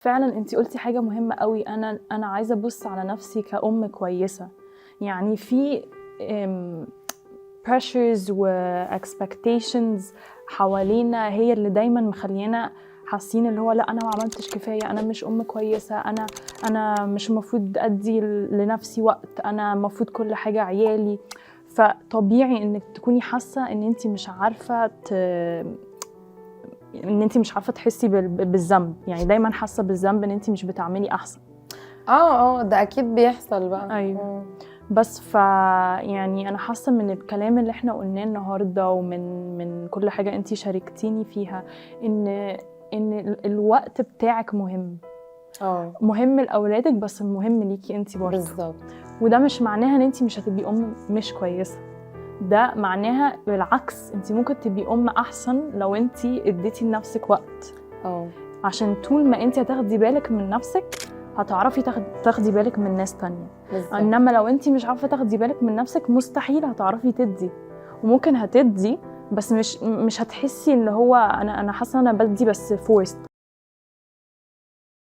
فعلا انتي قلتي حاجة مهمة قوي. انا عايزة ابص على نفسي كأم كويسة. يعني في pressures و expectations حوالينا هي اللي دايما مخلينا حاسين اللي هو لا انا ما عملتش كفاية، انا مش ام كويسة، انا مش المفروض ادي لنفسي وقت، انا المفروض كل حاجة عيالي. فطبيعي انك تكوني حاسة ان انتي مش عارفة ان انتي مش عارفة تحسي بالذنب. يعني دايما حاسة بالذنب ان انتي مش بتعملي احسن. ده اكيد بيحصل بقى. ايوه. بس يعني انا حاسه من الكلام اللي احنا قلناه النهارده ومن كل حاجه انتي شاركتيني فيها ان الوقت بتاعك مهم. مهم لاولادك بس مهم ليكي انتي برضه. بالظبط. وده مش معناها ان انتي مش هتبقي ام مش كويسه، ده معناها بالعكس انتي ممكن تبقي ام احسن لو انتي اديتي لنفسك وقت. عشان طول ما انتي هتاخدي بالك من نفسك هتعرفي تاخدي بالك من ناس تانية. بالظبط. انما لو انتي مش عارفه تاخدي بالك من نفسك مستحيل هتعرفي تدي. وممكن هتدي بس مش هتحسي ان هو انا حاسه انا بدي بس فورست.